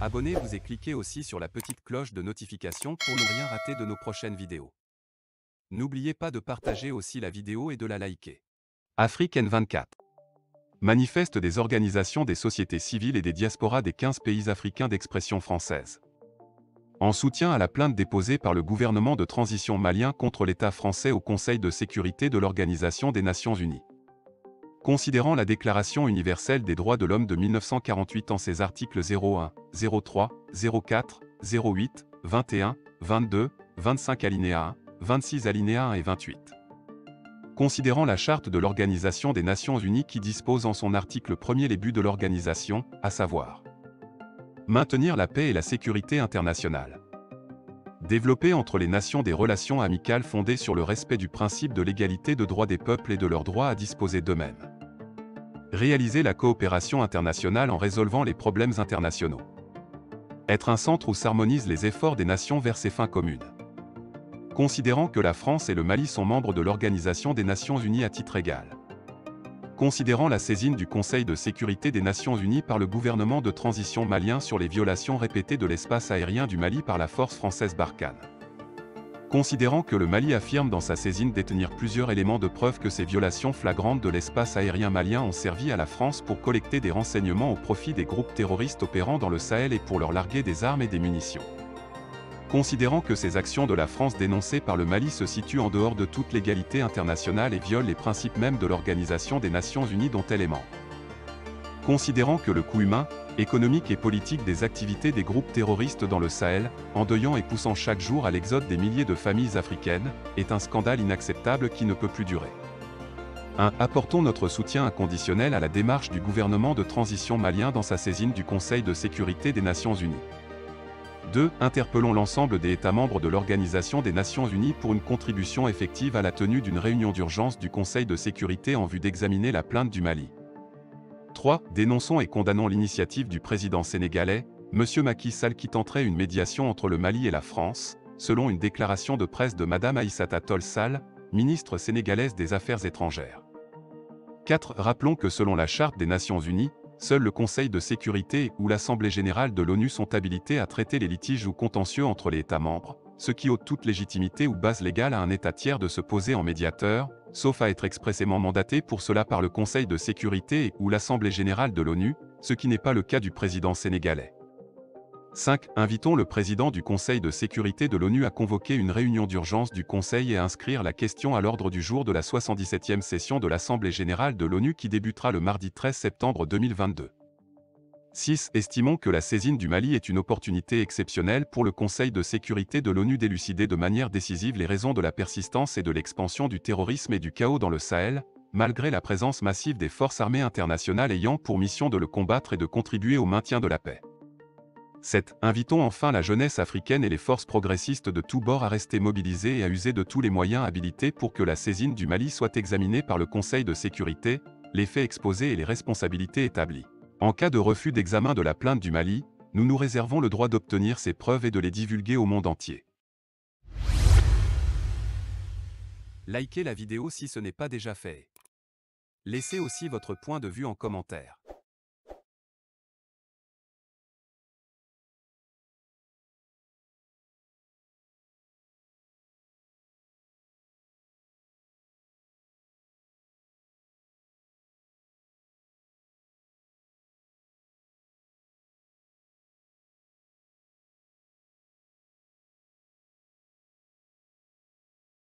Abonnez-vous et cliquez aussi sur la petite cloche de notification pour ne rien rater de nos prochaines vidéos. N'oubliez pas de partager aussi la vidéo et de la liker. Afrique N24. Manifeste des organisations des sociétés civiles et des diasporas des 15 pays africains d'expression française. En soutien à la plainte déposée par le gouvernement de transition malien contre l'État français au Conseil de sécurité de l'Organisation des Nations Unies. Considérant la Déclaration universelle des droits de l'homme de 1948 en ses articles 01, 03, 04, 08, 21, 22, 25 alinéa 1, 26 alinéa 1 et 28. Considérant la Charte de l'Organisation des Nations Unies qui dispose en son article 1er les buts de l'organisation, à savoir maintenir la paix et la sécurité internationale. Développer entre les nations des relations amicales fondées sur le respect du principe de l'égalité de droits des peuples et de leur droit à disposer d'eux-mêmes. Réaliser la coopération internationale en résolvant les problèmes internationaux. Être un centre où s'harmonisent les efforts des nations vers ces fins communes. Considérant que la France et le Mali sont membres de l'Organisation des Nations Unies à titre égal. Considérant la saisine du Conseil de sécurité des Nations Unies par le gouvernement de transition malien sur les violations répétées de l'espace aérien du Mali par la force française Barkhane. Considérant que le Mali affirme dans sa saisine détenir plusieurs éléments de preuve que ces violations flagrantes de l'espace aérien malien ont servi à la France pour collecter des renseignements au profit des groupes terroristes opérant dans le Sahel et pour leur larguer des armes et des munitions. Considérant que ces actions de la France dénoncées par le Mali se situent en dehors de toute légalité internationale et violent les principes mêmes de l'Organisation des Nations Unies dont elle est membre. Considérant que le coût humain, économique et politique des activités des groupes terroristes dans le Sahel, endeuillant et poussant chaque jour à l'exode des milliers de familles africaines, est un scandale inacceptable qui ne peut plus durer. 1. Apportons notre soutien inconditionnel à la démarche du gouvernement de transition malien dans sa saisine du Conseil de sécurité des Nations Unies. 2. Interpellons l'ensemble des États membres de l'Organisation des Nations Unies pour une contribution effective à la tenue d'une réunion d'urgence du Conseil de sécurité en vue d'examiner la plainte du Mali. 3. Dénonçons et condamnons l'initiative du président sénégalais, M. Macky Sall, qui tenterait une médiation entre le Mali et la France, selon une déclaration de presse de Mme Aïssata Tall Sall, ministre sénégalaise des Affaires étrangères. 4. Rappelons que selon la Charte des Nations Unies, seul le Conseil de sécurité ou l'Assemblée générale de l'ONU sont habilités à traiter les litiges ou contentieux entre les États membres, ce qui ôte toute légitimité ou base légale à un État tiers de se poser en médiateur, sauf à être expressément mandaté pour cela par le Conseil de sécurité ou l'Assemblée générale de l'ONU, ce qui n'est pas le cas du président sénégalais. 5. Invitons le président du Conseil de sécurité de l'ONU à convoquer une réunion d'urgence du Conseil et à inscrire la question à l'ordre du jour de la 77e session de l'Assemblée générale de l'ONU qui débutera le mardi 13 septembre 2022. 6. Estimons que la saisine du Mali est une opportunité exceptionnelle pour le Conseil de sécurité de l'ONU d'élucider de manière décisive les raisons de la persistance et de l'expansion du terrorisme et du chaos dans le Sahel, malgré la présence massive des forces armées internationales ayant pour mission de le combattre et de contribuer au maintien de la paix. 7. Invitons enfin la jeunesse africaine et les forces progressistes de tous bords à rester mobilisées et à user de tous les moyens habilités pour que la saisine du Mali soit examinée par le Conseil de sécurité, les faits exposés et les responsabilités établies. En cas de refus d'examen de la plainte du Mali, nous nous réservons le droit d'obtenir ces preuves et de les divulguer au monde entier. Likez la vidéo si ce n'est pas déjà fait. Laissez aussi votre point de vue en commentaire.